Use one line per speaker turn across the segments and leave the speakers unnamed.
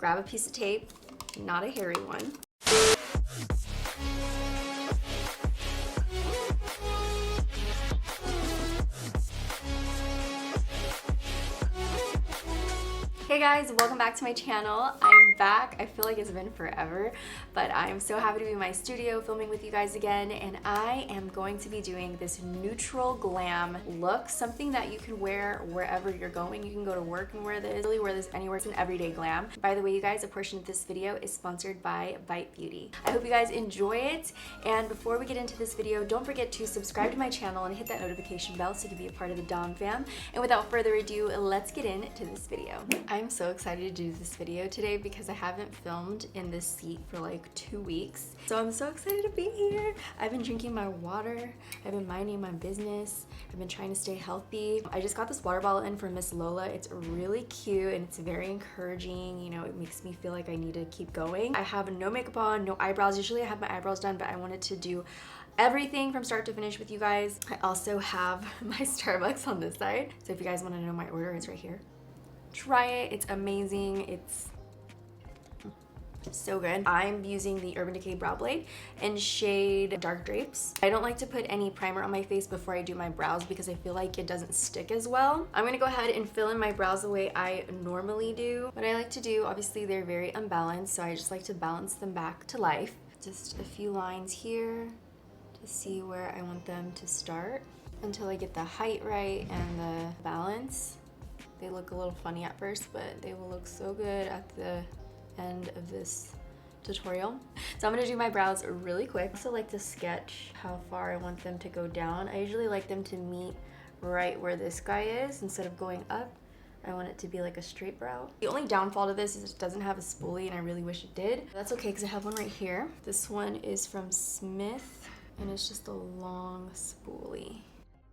grab a piece of tape, not a hairy one. Hey guys, welcome back to my channel. I'm back. I feel like it's been forever, but I'm so happy to be in my studio filming with you guys again, and I am going to be doing this neutral glam look, something that you can wear wherever you're going. You can go to work and wear this, really wear this anywhere. It's an everyday glam. By the way, you guys, a portion of this video is sponsored by Bite Beauty. I hope you guys enjoy it, and before we get into this video, don't forget to subscribe to my channel and hit that notification bell so you can be a part of the Dom fam. And without further ado, let's get into this video. I'm so excited to do this video today because I haven't filmed in this seat for like 2 weeks. So I'm so excited to be here. I've been drinking my water. I've been minding my business. I've been trying to stay healthy. I just got this water bottle in from Miss Lola. It's really cute and it's very encouraging. You know, it makes me feel like I need to keep going. I have no makeup on, no eyebrows. Usually I have my eyebrows done, but I wanted to do everything from start to finish with you guys. I also have my Starbucks on this side. So if you guys want to know my order, it's right here. Try it, it's amazing, it's so good. I'm using the Urban Decay Brow Blade in shade Dark Drapes. I don't like to put any primer on my face before I do my brows because I feel like it doesn't stick as well. I'm gonna go ahead and fill in my brows the way I normally do. What I like to do, obviously they're very unbalanced, so I just like to balance them back to life. Just a few lines here to see where I want them to start until I get the height right and the balance. They look a little funny at first, but they will look so good at the end of this tutorial. So I'm gonna do my brows really quick. I also like to sketch how far I want them to go down. I usually like them to meet right where this guy is instead of going up. I want it to be like a straight brow. The only downfall to this is it doesn't have a spoolie, and I really wish it did. That's okay because I have one right here. This one is from Smith, and it's just a long spoolie.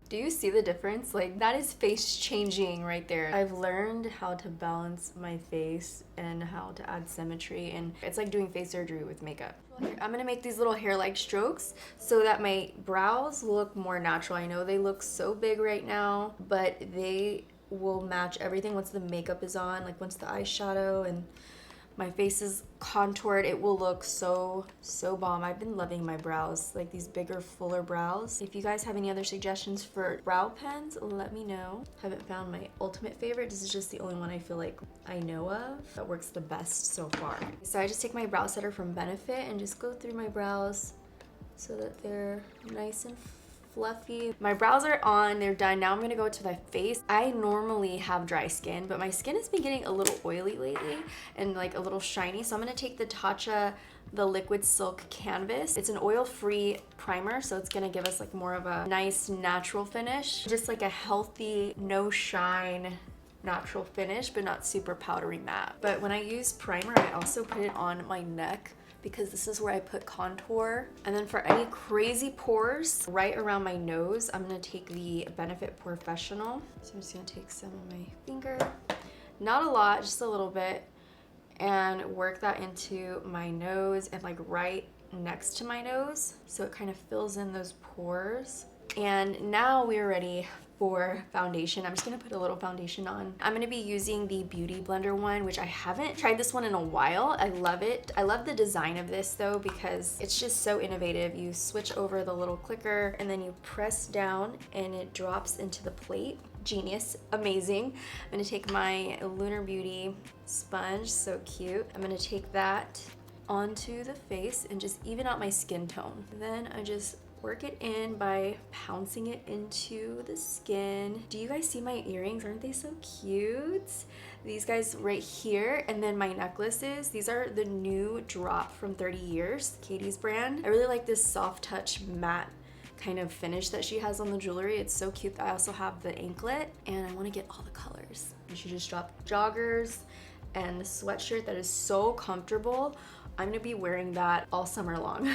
Do you see the difference? Like, that is face changing right there. I've learned how to balance my face and how to add symmetry, and it's like doing face surgery with makeup. I'm gonna make these little hair-like strokes so that my brows look more natural. I know they look so big right now, but they will match everything once the makeup is on, like once the eyeshadow and my face is contoured, it will look so bomb. I've been loving my brows, like these bigger, fuller brows. If you guys have any other suggestions for brow pens, let me know. Haven't found my ultimate favorite. This is just the only one I feel like I know of that works the best so far. So I just take my brow setter from Benefit and just go through my brows so that they're nice and fluffy. My brows are on, they're done. Now I'm gonna go to my face. I normally have dry skin, but my skin has been getting a little oily lately and like a little shiny. So I'm gonna take the Tatcha, the Liquid Silk Canvas. It's an oil-free primer, so it's gonna give us like more of a nice natural finish. Just like a healthy, no shine, natural finish, but not super powdery matte. But when I use primer, I also put it on my neck because this is where I put contour. And then for any crazy pores right around my nose, I'm gonna take the Benefit Professional. So I'm just gonna take some of my finger, not a lot, just a little bit, and work that into my nose and like right next to my nose. So it kind of fills in those pores. And now we're ready for foundation. I'm just gonna put a little foundation on. I'm gonna be using the Beauty Blender one, which I haven't tried this one in a while. I love it. I love the design of this though, because it's just so innovative. You switch over the little clicker and then you press down and it drops into the plate. Genius, amazing. I'm gonna take my Lunar Beauty sponge, so cute. I'm gonna take that onto the face and just even out my skin tone. Then I just work it in by pouncing it into the skin. Do you guys see my earrings? Aren't they so cute? These guys right here, and then my necklaces. These are the new drop from 30 Years, Katie's brand. I really like this soft touch matte kind of finish that she has on the jewelry. It's so cute. I also have the anklet, and I want to get all the colors. And she just dropped joggers and a sweatshirt that is so comfortable. I'm gonna be wearing that all summer long.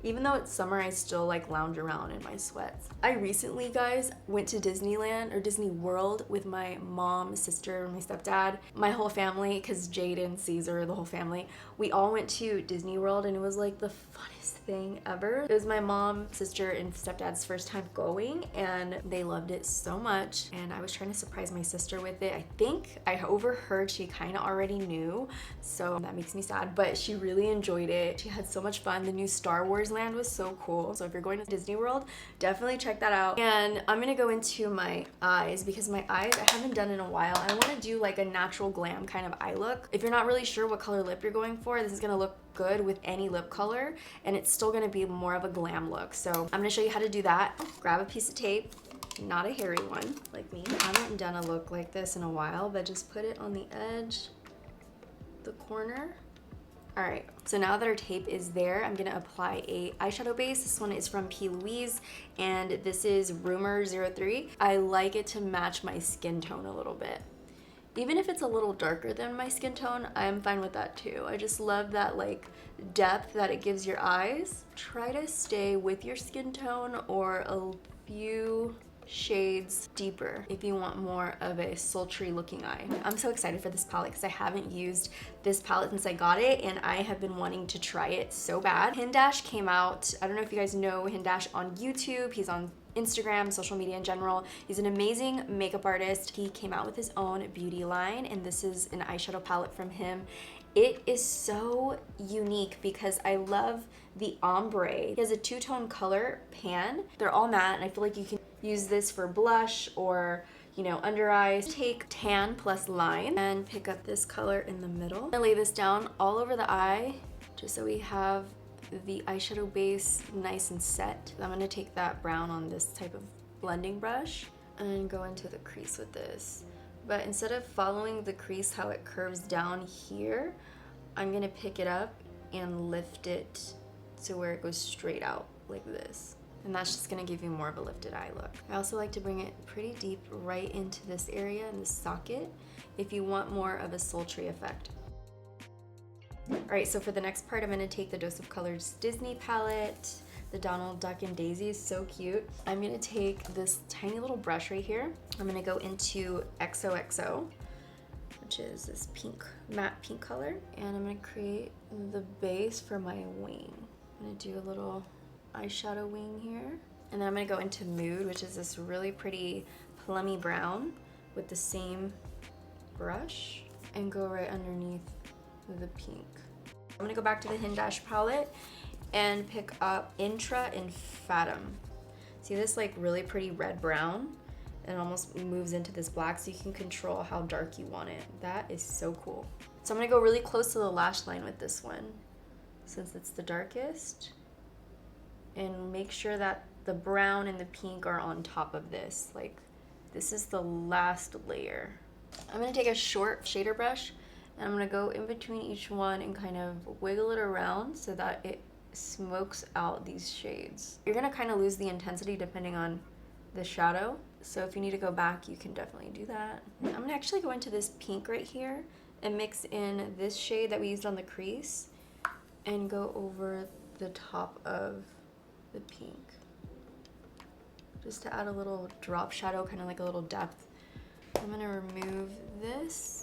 Even though it's summer, I still like lounge around in my sweats. I recently, guys, went to Disneyland or Disney World with my mom, sister, my stepdad, my whole family, because Jaden, Caesar, the whole family. We all went to Disney World and it was like the funnest thing ever. It was my mom, sister, and stepdad's first time going and they loved it so much. And I was trying to surprise my sister with it. I think I overheard she kind of already knew, so that makes me sad, but she really enjoyed it. She had so much fun. The new Star Wars land was so cool. So if you're going to Disney World, definitely check that out. And I'm gonna go into my eyes because my eyes I haven't done in a while. I want to do like a natural glam kind of eye look. If you're not really sure what color lip you're going for, this is gonna look good with any lip color and it's still gonna be more of a glam look. So I'm gonna show you how to do that. Grab a piece of tape, not a hairy one like me. I haven't done a look like this in a while, but just put it on the edge, the corner. All right, so now that our tape is there, I'm gonna apply a eyeshadow base. This one is from P. Louise, and this is Rumor 03. I like it to match my skin tone a little bit. Even if it's a little darker than my skin tone, I'm fine with that too. I just love that like depth that it gives your eyes. Try to stay with your skin tone or a few shades deeper if you want more of a sultry looking eye. I'm so excited for this palette because I haven't used this palette since I got it and I have been wanting to try it so bad. Hindash came out. I don't know if you guys know Hindash on YouTube. He's on Instagram, social media in general. He's an amazing makeup artist. He came out with his own beauty line and this is an eyeshadow palette from him. It is so unique because I love the ombre. He has a two-tone color pan. They're all matte and I feel like you can use this for blush or, you know, under eyes. Take tan plus line and pick up this color in the middle. I lay this down all over the eye just so we have the eyeshadow base nice and set. I'm gonna take that brown on this type of blending brush and go into the crease with this. But instead of following the crease how it curves down here, I'm gonna pick it up and lift it to where it goes straight out like this. And that's just gonna give you more of a lifted eye look. I also like to bring it pretty deep right into this area, in this socket, if you want more of a sultry effect. All right, so for the next part, I'm gonna take the Dose of Colors Disney palette. The Donald Duck and Daisy is so cute. I'm gonna take this tiny little brush right here. I'm gonna go into XOXO, which is this pink, matte pink color. And I'm gonna create the base for my wing. I'm gonna do a little eyeshadow wing here. And then I'm gonna go into Mood, which is this really pretty plummy brown with the same brush and go right underneath the pink. I'm gonna go back to the Hindash palette and pick up Intra Infatum. See this like really pretty red brown and almost moves into this black so you can control how dark you want it. That is so cool. So I'm gonna go really close to the lash line with this one since it's the darkest and make sure that the brown and the pink are on top of this. Like this is the last layer. I'm gonna take a short shader brush and I'm gonna go in between each one and kind of wiggle it around so that it smokes out these shades. You're gonna kind of lose the intensity depending on the shadow. So if you need to go back, you can definitely do that. I'm gonna actually go into this pink right here and mix in this shade that we used on the crease and go over the top of the pink. Just to add a little drop shadow, kind of like a little depth. I'm gonna remove this.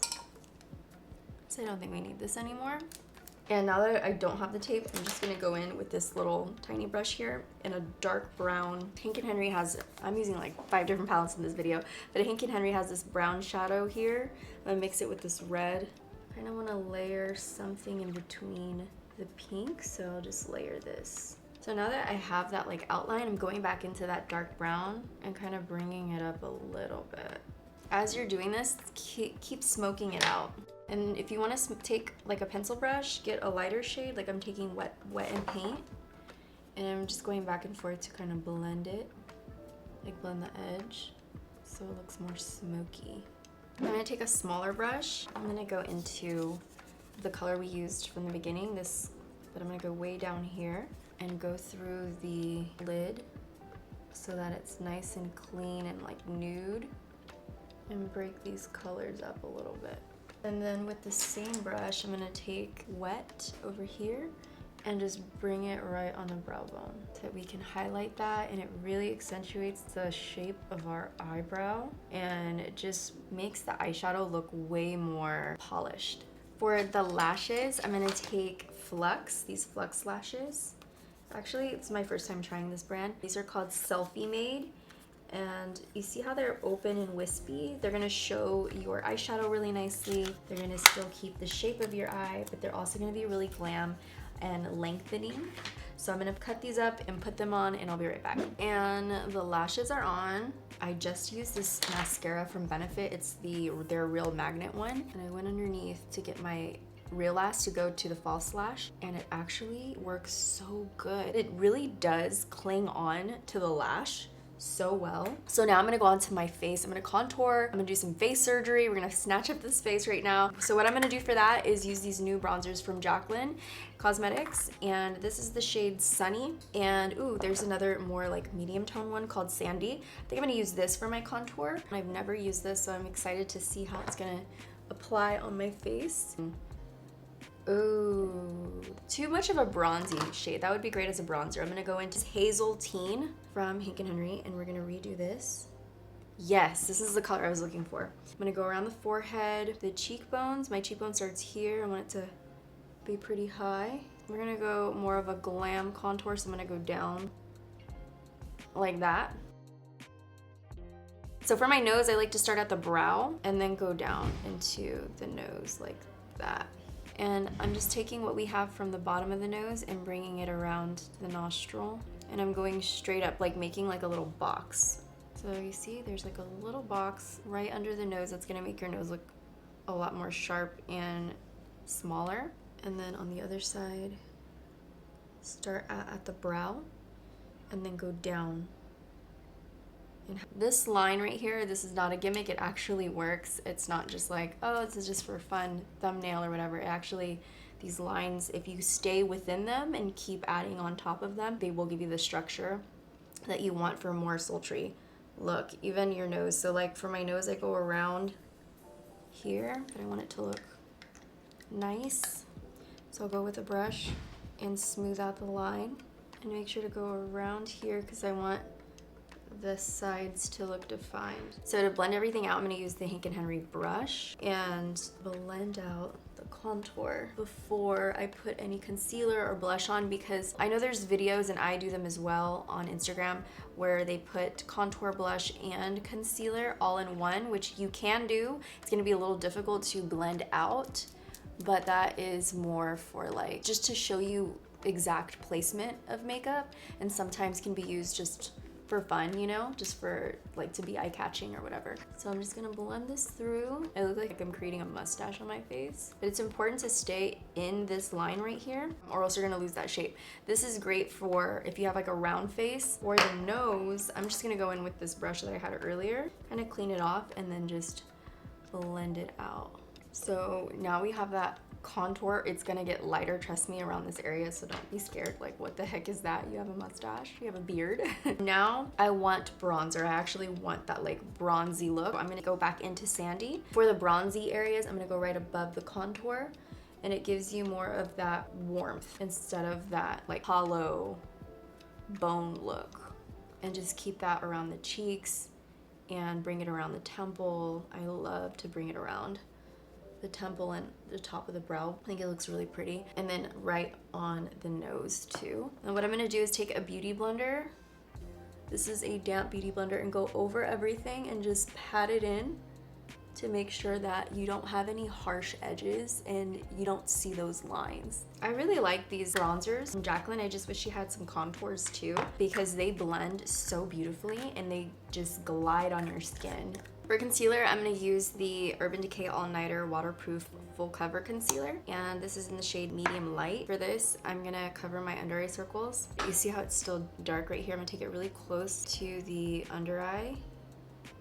So I don't think we need this anymore. And now that I don't have the tape, I'm just gonna go in with this little tiny brush here in a dark brown. Hank and Henry has, I'm using like 5 different palettes in this video, but Hank and Henry has this brown shadow here. I'm gonna mix it with this red. I kinda wanna layer something in between the pink, so I'll just layer this. So now that I have that like outline, I'm going back into that dark brown and kind of bringing it up a little bit. As you're doing this, keep smoking it out. And if you want to take like a pencil brush, get a lighter shade, like I'm taking wet and paint, and I'm just going back and forth to kind of blend it, like blend the edge, so it looks more smoky. I'm gonna take a smaller brush. I'm gonna go into the color we used from the beginning, this, but I'm gonna go way down here and go through the lid so that it's nice and clean and like nude, and break these colors up a little bit. And then with the same brush, I'm gonna take wet over here and just bring it right on the brow bone so that we can highlight that, and it really accentuates the shape of our eyebrow and it just makes the eyeshadow look way more polished. For the lashes, I'm gonna take these Flux lashes. Actually, it's my first time trying this brand. These are called Selfie Made. And you see how they're open and wispy? They're gonna show your eyeshadow really nicely. They're gonna still keep the shape of your eye, but they're also gonna be really glam and lengthening. So I'm gonna cut these up and put them on, and I'll be right back. And the lashes are on. I just used this mascara from Benefit. It's their Real Magnet one. And I went underneath to get my Real Lash to go to the false lash, and it actually works so good. It really does cling on to the lash so well. So now I'm gonna go on to my face. I'm gonna contour, I'm gonna do some face surgery. We're gonna snatch up this face right now. So what I'm gonna do for that is use these new bronzers from Jaclyn Cosmetics, and this is the shade Sunny. And ooh, there's another more like medium tone one called Sandy. I think I'm gonna use this for my contour. I've never used this, so I'm excited to see how it's gonna apply on my face. Ooh, too much of a bronzy shade. That would be great as a bronzer. I'm gonna go into Hazel Teen from Hank & Henry, and we're gonna redo this. Yes, this is the color I was looking for. I'm gonna go around the forehead, the cheekbones. My cheekbone starts here. I want it to be pretty high. We're gonna go more of a glam contour, so I'm gonna go down like that. So for my nose, I like to start at the brow and then go down into the nose like that. And I'm just taking what we have from the bottom of the nose and bringing it around the nostril. And I'm going straight up, like making like a little box. So you see, there's like a little box right under the nose that's gonna make your nose look a lot more sharp and smaller. And then on the other side, start at the brow and then go down. And this line right here, this is not a gimmick, it actually works. It's not just like, oh, this is just for fun thumbnail or whatever. It actually, these lines, if you stay within them and keep adding on top of them, they will give you the structure that you want for a more sultry look. Even your nose, so like for my nose, I go around here, but I want it to look nice. So I'll go with a brush and smooth out the line and make sure to go around here because I want the sides to look defined. So to blend everything out, I'm gonna use the Hank & Henry brush and blend out the contour before I put any concealer or blush on, because I know there's videos, and I do them as well on Instagram, where they put contour, blush, and concealer all in one, which you can do. It's gonna be a little difficult to blend out, but that is more for like, just to show you exact placement of makeup, and sometimes can be used just for fun, you know, just for like to be eye-catching or whatever. So I'm just gonna blend this through. I look like I'm creating a mustache on my face, but it's important to stay in this line right here or else you're gonna lose that shape. This is great for if you have like a round face. For the nose, I'm just gonna go in with this brush that I had earlier, kind of clean it off and then just blend it out. So now we have that contour. It's gonna get lighter, trust me, around this area, so don't be scared like what the heck is that, you have a mustache, you have a beard. Now I want bronzer. I actually want that like bronzy look. I'm gonna go back into Sandy. For the bronzy areas, I'm gonna go right above the contour, and it gives you more of that warmth instead of that like hollow bone look. And just keep that around the cheeks and bring it around the temple. I love to bring it around the temple and the top of the brow. I think it looks really pretty. And then right on the nose too. And what I'm gonna do is take a beauty blender. This is a damp beauty blender, and go over everything and just pat it in to make sure that you don't have any harsh edges and you don't see those lines. I really like these bronzers from Jaclyn. I just wish she had some contours too, because they blend so beautifully and they just glide on your skin. For concealer, I'm going to use the Urban Decay All Nighter Waterproof Full Cover Concealer, and this is in the shade Medium Light. For this, I'm going to cover my under eye circles. You see how it's still dark right here? I'm going to take it really close to the under eye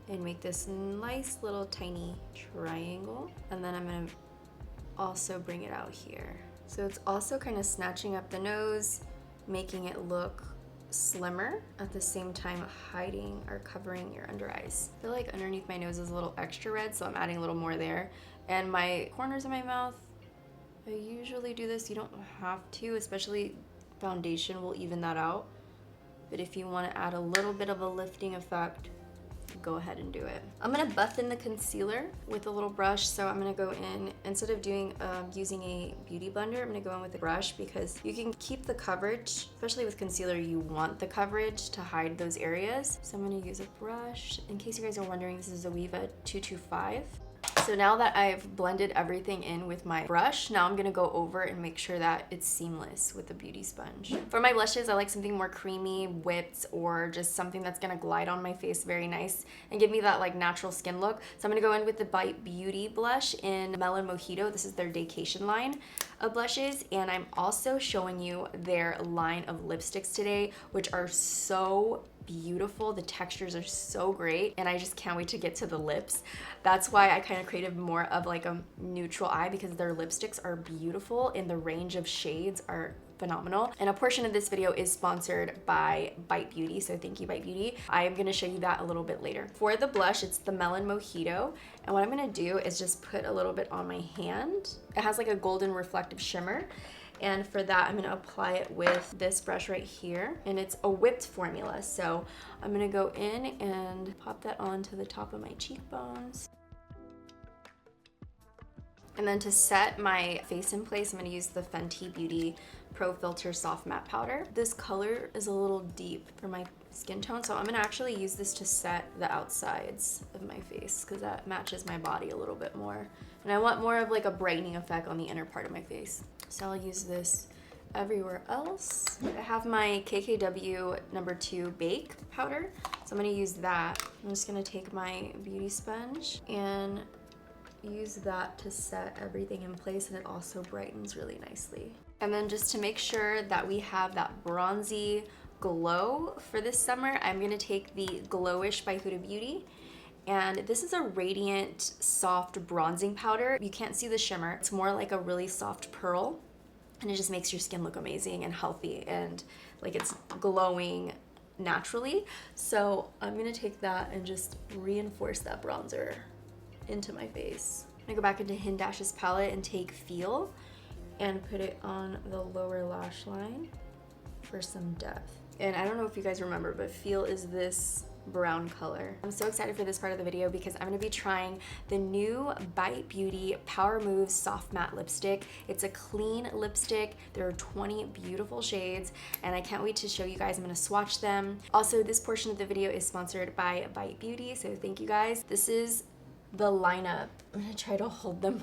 and make this nice little tiny triangle, and then I'm going to also bring it out here. So it's also kind of snatching up the nose, making it look slimmer, at the same time hiding or covering your under eyes. I feel like underneath my nose is a little extra red, so I'm adding a little more there. And my corners of my mouth, I usually do this. You don't have to, especially foundation will even that out. But if you want to add a little bit of a lifting effect, go ahead and do it. I'm gonna buff in the concealer with a little brush. So I'm gonna go in, instead of doing using a beauty blender, I'm gonna go in with a brush because you can keep the coverage, especially with concealer, you want the coverage to hide those areas. So I'm gonna use a brush. In case you guys are wondering, this is a Weeva 225. So now that I've blended everything in with my brush, now I'm gonna go over and make sure that it's seamless with the beauty sponge. For my blushes, I like something more creamy, whipped, or just something that's gonna glide on my face very nice and give me that like natural skin look. So I'm gonna go in with the Bite Beauty blush in Melon Mojito. This is their Daycation line of blushes, and I'm also showing you their line of lipsticks today, which are so beautiful. The textures are so great, and I just can't wait to get to the lips. That's why I kind of created more of like a neutral eye, because their lipsticks are beautiful and the range of shades are phenomenal. And a portion of this video is sponsored by Bite Beauty, so thank you, Bite Beauty. I am going to show you that a little bit later. For the blush, it's the Melon Mojito, and what I'm going to do is just put a little bit on my hand. It has like a golden reflective shimmer, and for that I'm going to apply it with this brush right here, and it's a whipped formula. So I'm going to go in and pop that onto the top of my cheekbones. And then to set my face in place, I'm going to use the Fenty Beauty Pro Filter Soft Matte Powder. This color is a little deep for my skin tone, so I'm going to actually use this to set the outsides of my face because that matches my body a little bit more. And I want more of like a brightening effect on the inner part of my face. So I'll use this everywhere else. I have my KKW number 2 Bake powder, so I'm going to use that. I'm just going to take my beauty sponge and use that to set everything in place, and it also brightens really nicely. And then just to make sure that we have that bronzy glow for this summer, I'm going to take the Glowish by Huda Beauty. And this is a radiant, soft bronzing powder. You can't see the shimmer. It's more like a really soft pearl, and it just makes your skin look amazing and healthy, and like it's glowing naturally. So I'm gonna take that and just reinforce that bronzer into my face. I'm gonna go back into Hin Dash's palette and take Feel and put it on the lower lash line for some depth. And I don't know if you guys remember, but Feel is this brown color. I'm so excited for this part of the video because I'm going to be trying the new Bite Beauty Power Moves Soft Matte Lipstick. It's a clean lipstick. There are 20 beautiful shades, and I can't wait to show you guys. I'm going to swatch them. Also, this portion of the video is sponsored by Bite Beauty, so thank you guys. This is the lineup. I'm going to try to hold them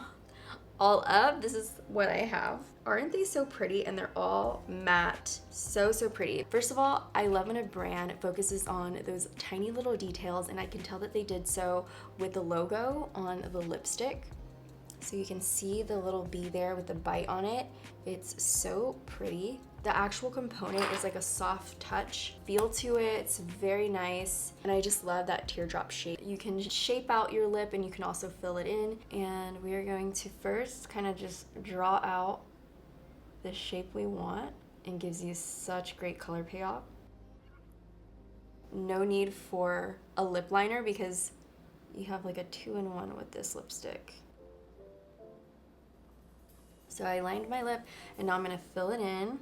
all up. This is what I have. Aren't they so pretty? And they're all matte. So pretty. First of all, I love when a brand focuses on those tiny little details, and I can tell that they did so with the logo on the lipstick. So you can see the little bee there with the bite on it. It's so pretty. The actual component is like a soft touch feel to it. It's very nice, and I just love that teardrop shape. You can shape out your lip, and you can also fill it in, and we are going to first kind of just draw out the shape we want, and gives you such great color payoff. No need for a lip liner because you have like a 2-in-1 with this lipstick. So I lined my lip, and now I'm gonna fill it in.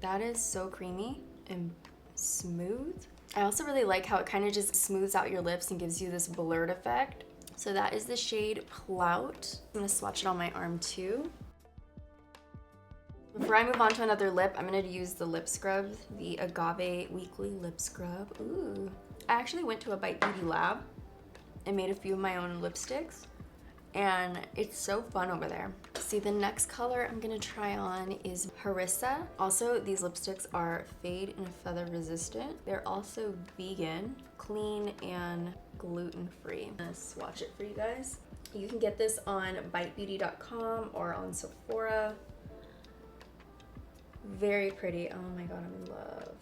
That is so creamy and smooth. I also really like how it kind of just smooths out your lips and gives you this blurred effect. So that is the shade Plout. I'm gonna swatch it on my arm too. Before I move on to another lip, I'm gonna use the lip scrub, the Agave Weekly Lip Scrub. Ooh. I actually went to a Bite Beauty lab and made a few of my own lipsticks, and it's so fun over there. See, the next color I'm gonna try on is Harissa. Also, these lipsticks are fade and feather resistant. They're also vegan, clean, and gluten-free. I'm gonna swatch it for you guys. You can get this on bitebeauty.com or on Sephora. Very pretty. Oh my god, I'm in love.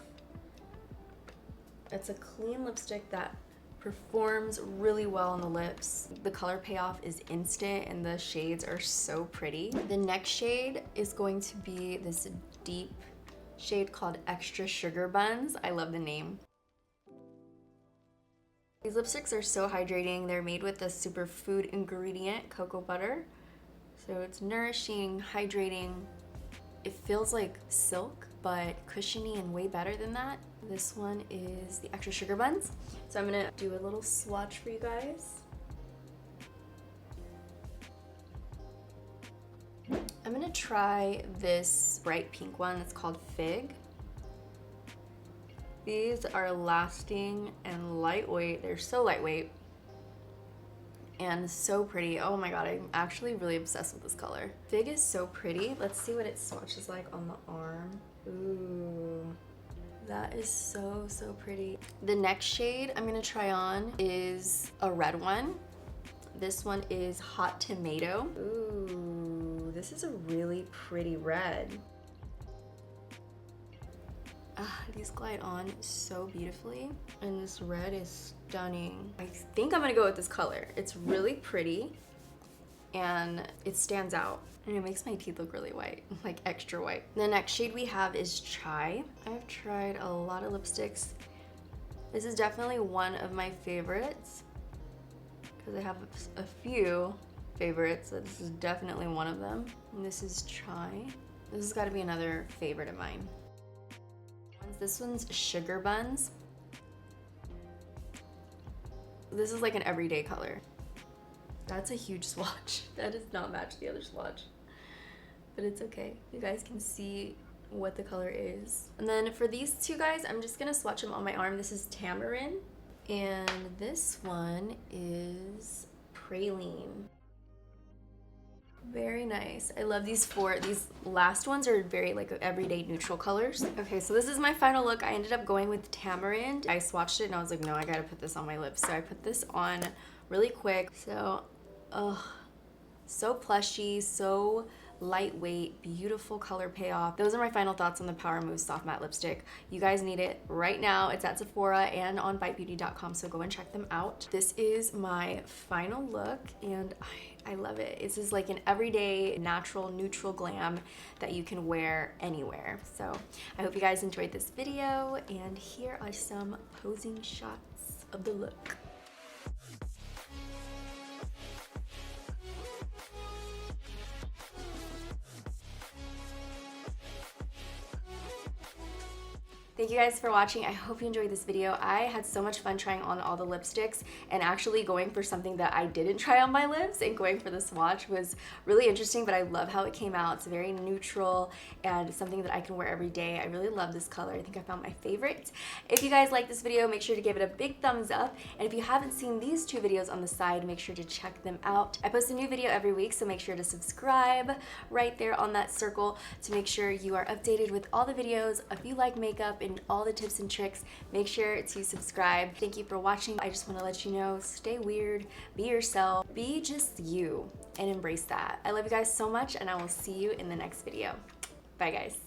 It's a clean lipstick that performs really well on the lips. The color payoff is instant, and the shades are so pretty. The next shade is going to be this deep shade called Extra Sugar Buns. I love the name. These lipsticks are so hydrating. They're made with a superfood ingredient, cocoa butter. So it's nourishing, hydrating. It feels like silk, but cushiony and way better than that. This one is the extra sugar buns. So I'm gonna do a little swatch for you guys. I'm gonna try this bright pink one. It's called Fig. These are lasting and lightweight. They're so lightweight and so pretty. Oh my god, I'm actually really obsessed with this color. Fig is so pretty. Let's see what it swatches like on the arm. Ooh, that is so, so pretty. The next shade I'm gonna try on is a red one. This one is Hot Tomato. Ooh, this is a really pretty red. These glide on so beautifully, and this red is stunning. I think I'm gonna go with this color. It's really pretty and it stands out and it makes my teeth look really white, like extra white. The next shade we have is Chai. I've tried a lot of lipsticks. This is definitely one of my favorites because I have a few favorites, so this is definitely one of them. And this is Chai. This has got to be another favorite of mine. This one's Sugar Buns. This is like an everyday color. That's a huge swatch. That does not match the other swatch, but it's okay. You guys can see what the color is. And then for these two guys, I'm just gonna swatch them on my arm. This is Tamarind, and this one is Praline. Very nice. I love these four. These last ones are very like everyday neutral colors. Okay, so this is my final look. I ended up going with Tamarind. I swatched it and I was like, no, I gotta put this on my lips. So I put this on really quick. So, so plushy, so lightweight, beautiful color payoff. Those are my final thoughts on the Power Move Soft Matte Lipstick. You guys need it right now. It's at Sephora and on bitebeauty.com, so go and check them out. This is my final look and I love it. This is like an everyday, natural, neutral glam that you can wear anywhere. So I hope you guys enjoyed this video, and here are some posing shots of the look. Thank you guys for watching. I hope you enjoyed this video. I had so much fun trying on all the lipsticks, and actually going for something that I didn't try on my lips and going for the swatch was really interesting, but I love how it came out. It's very neutral and something that I can wear every day. I really love this color. I think I found my favorite. If you guys like this video, make sure to give it a big thumbs up. And if you haven't seen these two videos on the side, make sure to check them out. I post a new video every week, so make sure to subscribe right there on that circle to make sure you are updated with all the videos. If you like makeup and all the tips and tricks, make sure to subscribe. Thank you for watching. I just want to let you know, stay weird, be yourself, be just you, and embrace that. I love you guys so much, and I will see you in the next video. Bye guys.